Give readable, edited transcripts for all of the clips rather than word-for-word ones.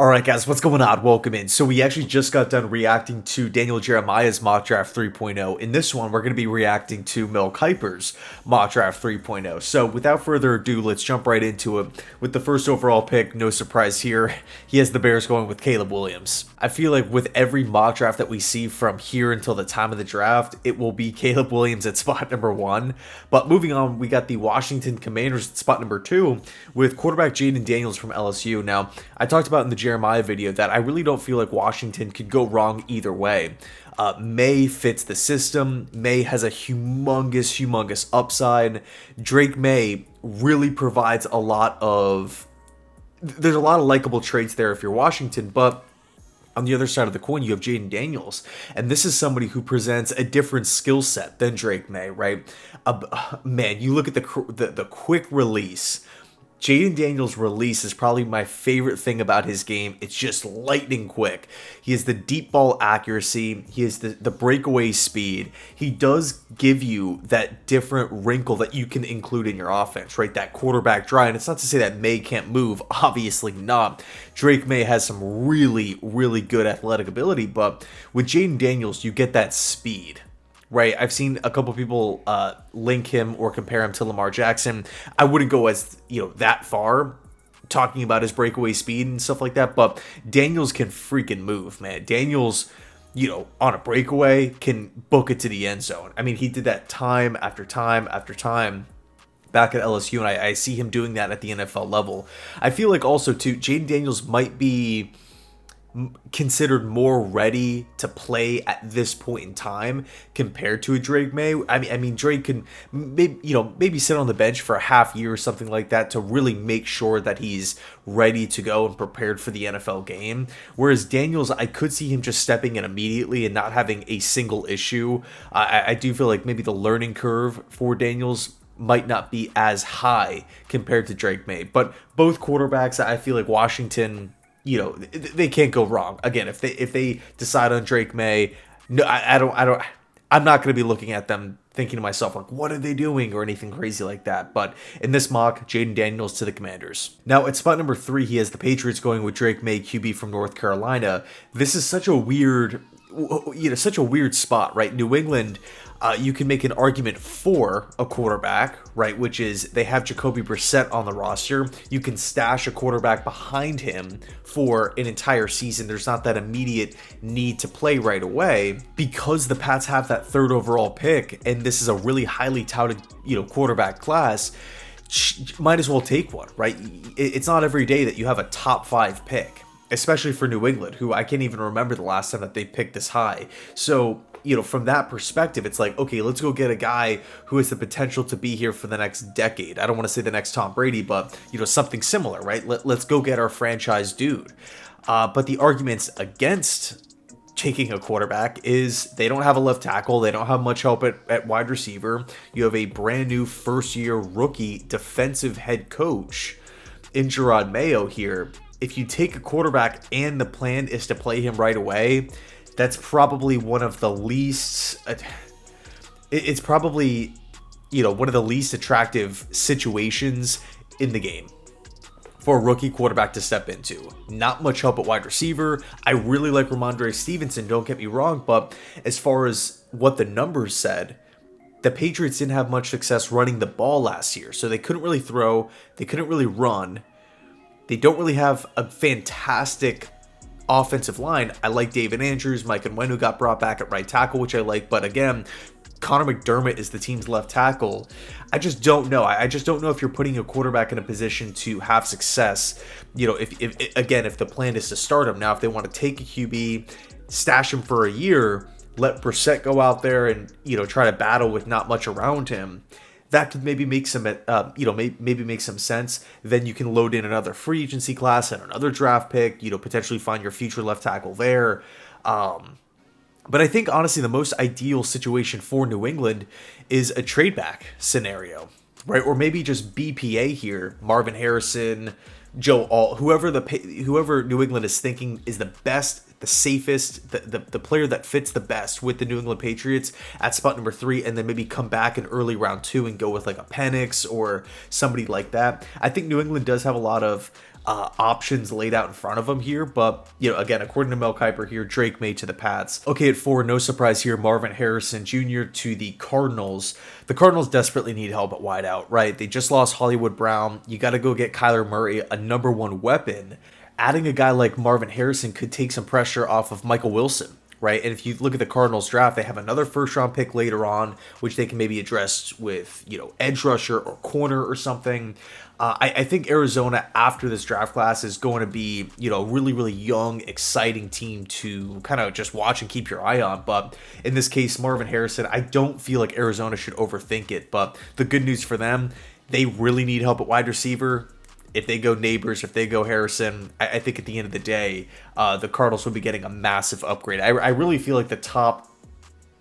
Alright guys, what's going on? Welcome in. So we actually just got done reacting to Daniel Jeremiah's mock draft 3.0. In this one, we're going to be reacting to Mel Kiper's mock draft 3.0. So without further ado, let's jump right into it. With the first overall pick, no surprise here, he has the Bears going with Caleb Williams. I feel like with every mock draft that we see from here until the time of the draft, it will be Caleb Williams at spot number 1. But moving on, we got the Washington Commanders at spot number 2 with quarterback Jaden Daniels from LSU. Now, I talked about in the Jeremiah video that I really don't feel like Washington could go wrong either way. May fits the system. May has a humongous upside. Drake May really provides a lot of... There's a lot of likable traits there if you're Washington, but on the other side of the coin, you have Jaden Daniels, and this is somebody who presents a different skill set than Drake May, right? Man, you look at the quick release. Jaden Daniels' release is probably my favorite thing about his game. It's just lightning quick. He has the deep ball accuracy. He has the breakaway speed. He does give you that different wrinkle that you can include in your offense, right? That quarterback draw. And it's not to say that May can't move. Obviously not. Drake May has some really good athletic ability. But with Jaden Daniels, you get that speed. Right, I've seen a couple people link him or compare him to Lamar Jackson. I wouldn't go as that far, talking about his breakaway speed and stuff like that. But Daniels can freaking move, man. Daniels, on a breakaway can book it to the end zone. I mean, he did that time after time after time back at LSU, and I see him doing that at the NFL level. I feel like also too, Jaden Daniels might be considered more ready to play at this point in time compared to a Drake May. I mean Drake can maybe sit on the bench for a half year or something like that to really make sure that he's ready to go and prepared for the NFL game. Whereas Daniels, I could see him just stepping in immediately and not having a single issue. I do feel like maybe the learning curve for Daniels might not be as high compared to Drake May. But both quarterbacks, I feel like Washington, they can't go wrong. Again, if they decide on Drake May, no, I'm not going to be looking at them thinking to myself, like, what are they doing or anything crazy like that. But in this mock, Jaden Daniels to the Commanders. Now, at spot number 3, he has the Patriots going with Drake May, QB from North Carolina. This is such a weird spot, right? New England, you can make an argument for a quarterback, right? Which is they have Jacoby Brissett on the roster. You can stash a quarterback behind him for an entire season. There's not that immediate need to play right away because the Pats have that 3rd overall pick, and this is a really highly touted, quarterback class. Might as well take one, right? It's not every day that you have a top 5 pick, especially for New England, who I can't even remember the last time that they picked this high. So, from that perspective, it's like, okay, let's go get a guy who has the potential to be here for the next decade. I don't want to say the next Tom Brady, but, something similar, right? Let's go get our franchise dude. But the arguments against taking a quarterback is they don't have a left tackle. They don't have much help at wide receiver. You have a brand new first-year rookie defensive head coach in Gerard Mayo here. If you take a quarterback and the plan is to play him right away, that's probably one of the least... It's probably, one of the least attractive situations in the game for a rookie quarterback to step into. Not much help at wide receiver. I really like Ramondre Stevenson, don't get me wrong, but as far as what the numbers said, the Patriots didn't have much success running the ball last year, so they couldn't really throw, they couldn't really run. They don't really have a fantastic offensive line. I like David Andrews, Mike Onwenu got brought back at right tackle, which I like, but again, Connor McDermott is the team's left tackle. I just don't know. I just don't know if you're putting a quarterback in a position to have success. If the plan is to start him. Now, if they want to take a QB, stash him for a year, let Brissett go out there and, try to battle with not much around him, that could maybe make some, maybe make some sense. Then you can load in another free agency class and another draft pick, potentially find your future left tackle there. But I think, honestly, the most ideal situation for New England is a trade back scenario, right? Or maybe just BPA here, Marvin Harrison, Joe Alt, whoever New England is thinking is the best, the safest, the player that fits the best with the New England Patriots at spot number 3, and then maybe come back in early round 2 and go with like a Penix or somebody like that. I think New England does have a lot of options laid out in front of him here. But, again, according to Mel Kiper here, Drake May to the Pats. Okay, at 4, no surprise here, Marvin Harrison Jr. to the Cardinals. The Cardinals desperately need help at wideout, right? They just lost Hollywood Brown. You got to go get Kyler Murray, a number 1 weapon. Adding a guy like Marvin Harrison could take some pressure off of Michael Wilson, right? And if you look at the Cardinals draft, they have another first-round pick later on, which they can maybe address with, edge rusher or corner or something. I think Arizona, after this draft class, is going to be, really, really young, exciting team to kind of just watch and keep your eye on. But in this case, Marvin Harrison, I don't feel like Arizona should overthink it. But the good news for them, they really need help at wide receiver. If they go Neighbors, if they go Harrison, I think at the end of the day, the Cardinals will be getting a massive upgrade. I really feel like the top,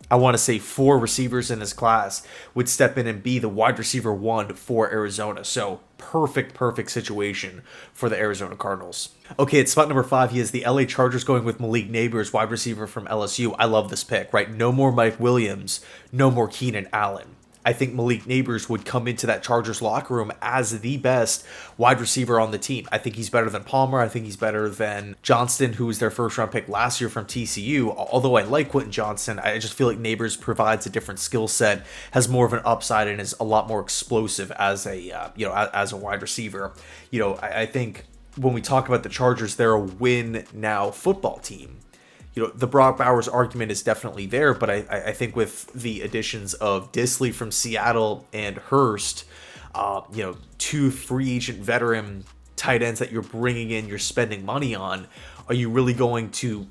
I want to say 4 receivers in this class would step in and be the wide receiver 1 for Arizona. So perfect situation for the Arizona Cardinals. Okay, at spot number 5, he has the LA Chargers going with Malik Neighbors, wide receiver from LSU. I love this pick, right? No more Mike Williams, no more Keenan Allen. I think Malik Neighbors would come into that Chargers locker room as the best wide receiver on the team. I think he's better than Palmer. I think he's better than Johnston, who was their first-round pick last year from TCU. Although I like Quentin Johnston, I just feel like Neighbors provides a different skill set, has more of an upside, and is a lot more explosive as a as a wide receiver. I think when we talk about the Chargers, they're a win-now football team. The Brock Bowers argument is definitely there, but I think with the additions of Disley from Seattle and Hurst, 2 free agent veteran tight ends that you're bringing in, you're spending money on, are you really going to,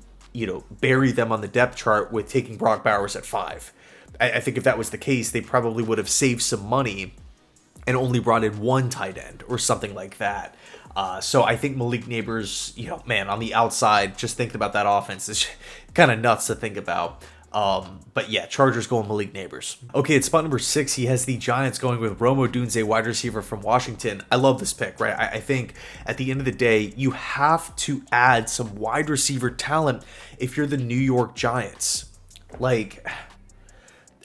bury them on the depth chart with taking Brock Bowers at 5? I think if that was the case, they probably would have saved some money and only brought in 1 tight end or something like that. So I think Malik Neighbors, on the outside, just thinking about that offense is kind of nuts to think about. But yeah, Chargers going Malik Neighbors. Okay, at spot number 6, he has the Giants going with Rome Odunze, wide receiver from Washington. I love this pick, right? I think at the end of the day, you have to add some wide receiver talent if you're the New York Giants.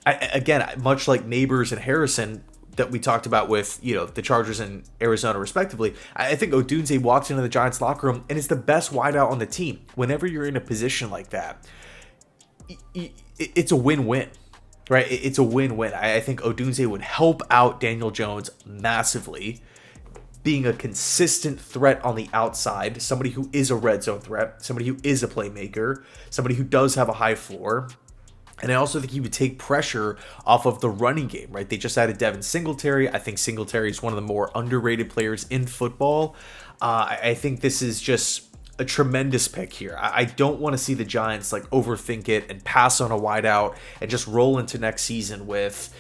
Again, much like Neighbors and Harrison that we talked about with, the Chargers and Arizona respectively, I think Odunze walks into the Giants locker room and is the best wideout on the team. Whenever you're in a position like that, it's a win-win, right? It's a win-win. I think Odunze would help out Daniel Jones massively, being a consistent threat on the outside, somebody who is a red zone threat, somebody who is a playmaker, somebody who does have a high floor. And I also think he would take pressure off of the running game, right? They just added Devin Singletary. I think Singletary is one of the more underrated players in football. I think this is just a tremendous pick here. I don't want to see the Giants overthink it and pass on a wideout and just roll into next season with,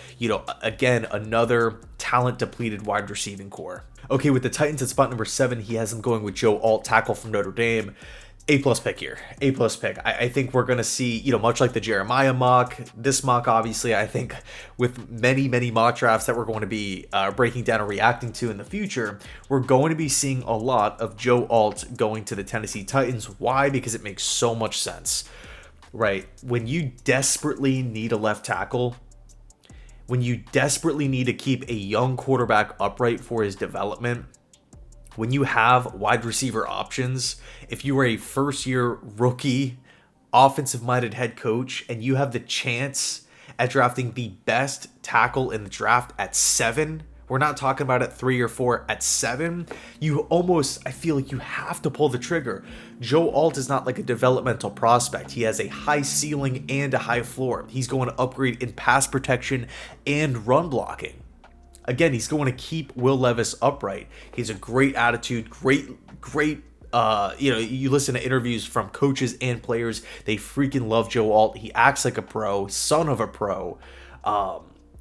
again, another talent-depleted wide receiving core. Okay, with the Titans at spot number 7, he has them going with Joe Alt, tackle from Notre Dame. A-plus pick here. A-plus pick. I think we're going to see, much like the Jeremiah mock, this mock, obviously, I think with many, many mock drafts that we're going to be breaking down and reacting to in the future, we're going to be seeing a lot of Joe Alt going to the Tennessee Titans. Why? Because it makes so much sense, right? When you desperately need a left tackle, when you desperately need to keep a young quarterback upright for his development, when you have wide receiver options, if you are a first-year rookie, offensive-minded head coach, and you have the chance at drafting the best tackle in the draft at 7, we're not talking about at 3 or 4, at 7, I feel like you have to pull the trigger. Joe Alt is not like a developmental prospect. He has a high ceiling and a high floor. He's going to upgrade in pass protection and run blocking. Again, he's going to keep Will Levis upright. He has a great attitude, great, you listen to interviews from coaches and players. They freaking love Joe Alt. He acts like a pro, son of a pro.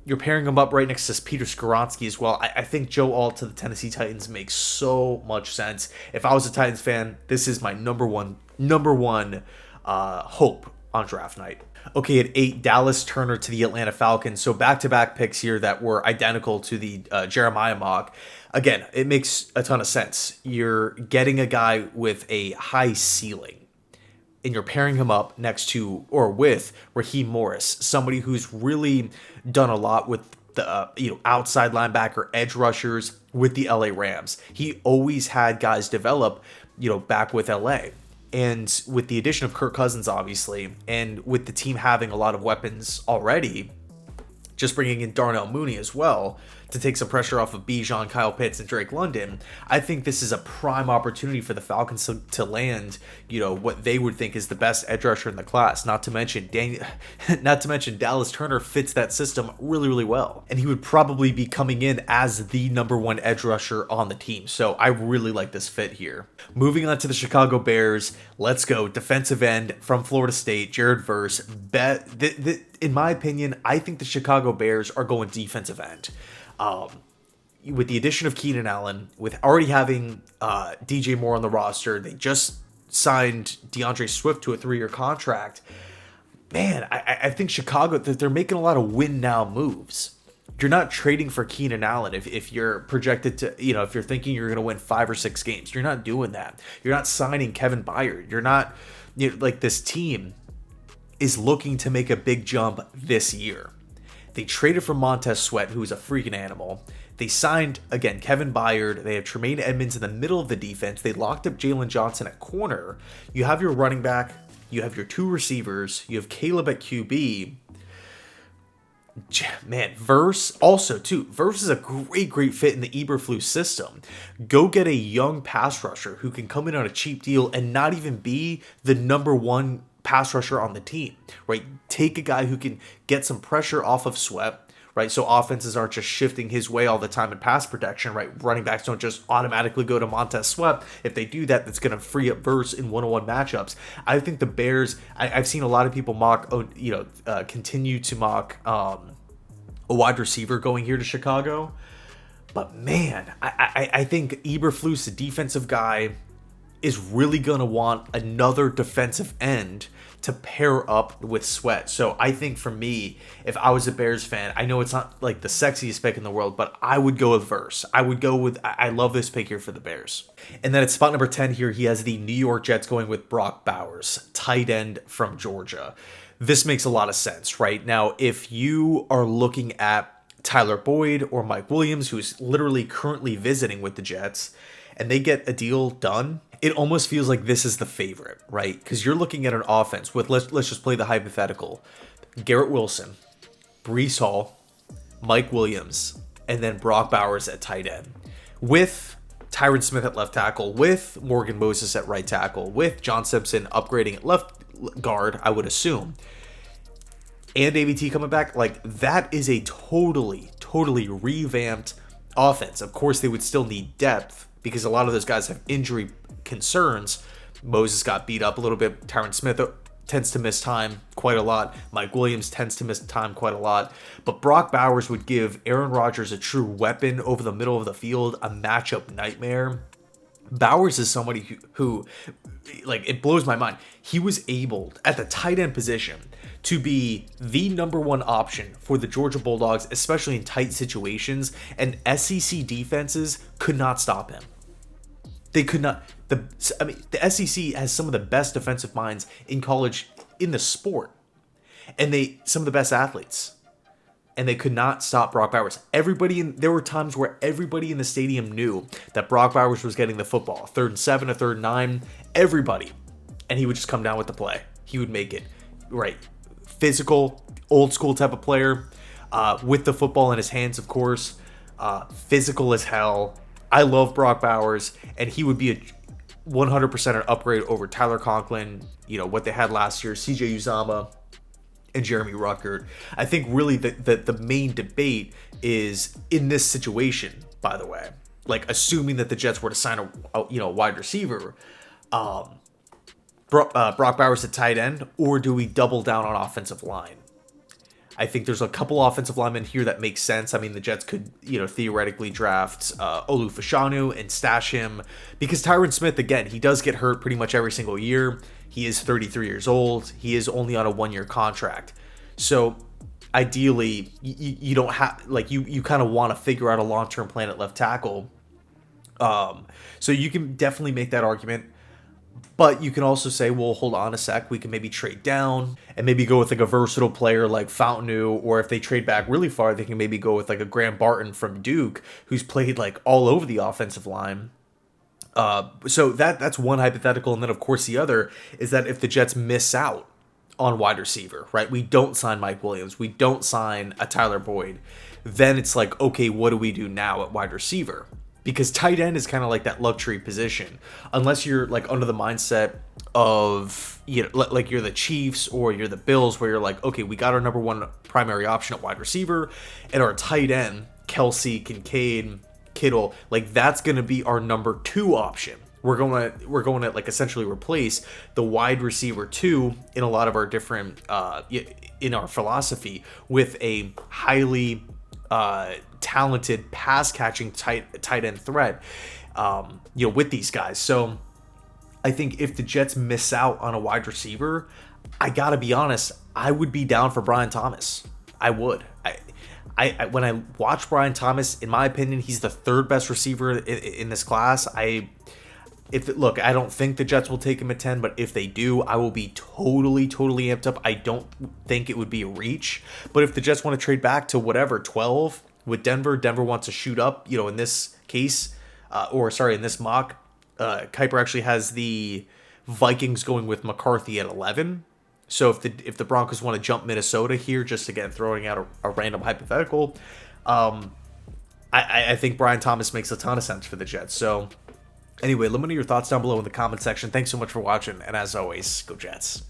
You're pairing him up right next to Peter Skoronski as well. I think Joe Alt to the Tennessee Titans makes so much sense. If I was a Titans fan, this is my number one hope on draft night. Okay, at 8, Dallas Turner to the Atlanta Falcons. So back-to-back picks here that were identical to the Jeremiah mock. Again, it makes a ton of sense. You're getting a guy with a high ceiling, and you're pairing him up next to or with Raheem Morris, somebody who's really done a lot with the outside linebacker, edge rushers with the LA Rams. He always had guys develop, back with LA. And with the addition of Kirk Cousins, obviously, and with the team having a lot of weapons already, just bringing in Darnell Mooney as well to take some pressure off of Bijan, Kyle Pitts, and Drake London, I think this is a prime opportunity for the Falcons to land, what they would think is the best edge rusher in the class. Not to mention Dallas Turner fits that system really, really well, and he would probably be coming in as the number one edge rusher on the team. So I really like this fit here. Moving on to the Chicago Bears, let's go defensive end from Florida State, Jared Verse. In my opinion, I think the Chicago Bears are going defensive end. With the addition of Keenan Allen, with already having DJ Moore on the roster, they just signed DeAndre Swift to a 3-year contract. Man, I think Chicago, they're making a lot of win now moves. You're not trading for Keenan Allen if you're projected to, if you're thinking you're going to win 5 or 6 games. You're not doing that. You're not signing Kevin Byard. You're not, this team is looking to make a big jump this year. They traded for Montez Sweat, who's a freaking animal. They signed, again, Kevin Byard. They have Tremaine Edmonds in the middle of the defense. They locked up Jalen Johnson at corner. You have your running back. You have your 2 receivers. You have Caleb at QB. Man, Verse also, too. Verse is a great fit in the Eberflus system. Go get a young pass rusher who can come in on a cheap deal and not even be the number one pass rusher on the team, right? Take a guy who can get some pressure off of Sweat, right? So offenses aren't just shifting his way all the time in pass protection, right? Running backs don't just automatically go to Montez Sweat. If they do that, that's going to free up Verse in one-on-one matchups. I think the Bears, I've seen a lot of people continue to mock a wide receiver going here to Chicago. But man, I think Eberflus, the defensive guy, is really going to want another defensive end to pair up with Sweat. So I think for me, if I was a Bears fan, I know it's not like the sexiest pick in the world, but I would go with Verse. I love this pick here for the Bears. And then at spot number 10 here, he has the New York Jets going with Brock Bowers, tight end from Georgia. This makes a lot of sense, right? Now, if you are looking at Tyler Boyd or Mike Williams, who's literally currently visiting with the Jets, and they get a deal done, it almost feels like this is the favorite, right? Because you're looking at an offense with, let's just play the hypothetical. Garrett Wilson, Breece Hall, Mike Williams, and then Brock Bowers at tight end. With Tyron Smith at left tackle, with Morgan Moses at right tackle, with John Simpson upgrading at left guard, I would assume. And ABT coming back, like that is a totally revamped offense. Of course, they would still need depth because a lot of those guys have injury concerns. Moses got beat up a little bit. Tyron Smith tends to miss time quite a lot. Mike Williams tends to miss time quite a lot. But Brock Bowers would give Aaron Rodgers a true weapon over the middle of the field, a matchup nightmare. Bowers is somebody who like, it blows my mind. He was able, at the tight end position, to be the number one option for the Georgia Bulldogs, especially in tight situations, and SEC defenses could not stop him. They could not. The SEC has some of the best defensive minds in college in the sport, and some of the best athletes, and they could not stop Brock Bowers. There were times where everybody in the stadium knew that Brock Bowers was getting the football, 3rd and 7, a 3rd and 9, everybody, and he would just come down with the play. He would make it right. Physical, old school type of player, with the football in his hands, of course. Physical as hell. I love Brock Bowers, and he would be a 100% an upgrade over Tyler Conklin, what they had last year, CJ Uzama, and Jeremy Ruckert. I think really the main debate is in this situation, by the way, like assuming that the Jets were to sign a wide receiver, Brock Bowers at tight end, or do we double down on offensive line? I think there's a couple offensive linemen here that make sense. I mean, the Jets could, theoretically draft Olu Fashanu and stash him because Tyron Smith, again, he does get hurt pretty much every single year. He is 33 years old. He is only on a 1-year contract. So ideally, you don't have, like, you kind of want to figure out a long-term plan at left tackle. So you can definitely make that argument. But you can also say, well, hold on a sec. We can maybe trade down and maybe go with like a versatile player like Fountain, or if they trade back really far, they can maybe go with like a Graham Barton from Duke, who's played like all over the offensive line. So that's one hypothetical, and then of course the other is that if the Jets miss out on wide receiver, right? We don't sign Mike Williams, we don't sign a Tyler Boyd, then it's like, okay, what do we do now at wide receiver? Because tight end is kind of like that luxury position, unless you're like under the mindset of, you know, like you're the Chiefs or you're the Bills, where you're like, okay, we got our number one primary option at wide receiver, and our tight end Kelsey, Kincaid, Kittle, like that's gonna be our number two option. We're going to like essentially replace the wide receiver two in a lot of our different in our philosophy with a highly talented pass catching tight end threat, with these guys. So I think if the Jets miss out on a wide receiver, I gotta be honest, I would be down for Brian Thomas. I would. I when I watch Brian Thomas, in my opinion, he's the third best receiver in this class. Look, I don't think the Jets will take him at 10, but if they do, I will be totally amped up. I don't think it would be a reach, but if the Jets want to trade back to whatever 12 with Denver wants to shoot up, in this case, in this mock, Kiper actually has the Vikings going with McCarthy at 11. So if the Broncos want to jump Minnesota here, just again throwing out a random hypothetical, I think Brian Thomas makes a ton of sense for the Jets. So anyway, let me know your thoughts down below in the comment section. Thanks so much for watching, and as always, go Jets.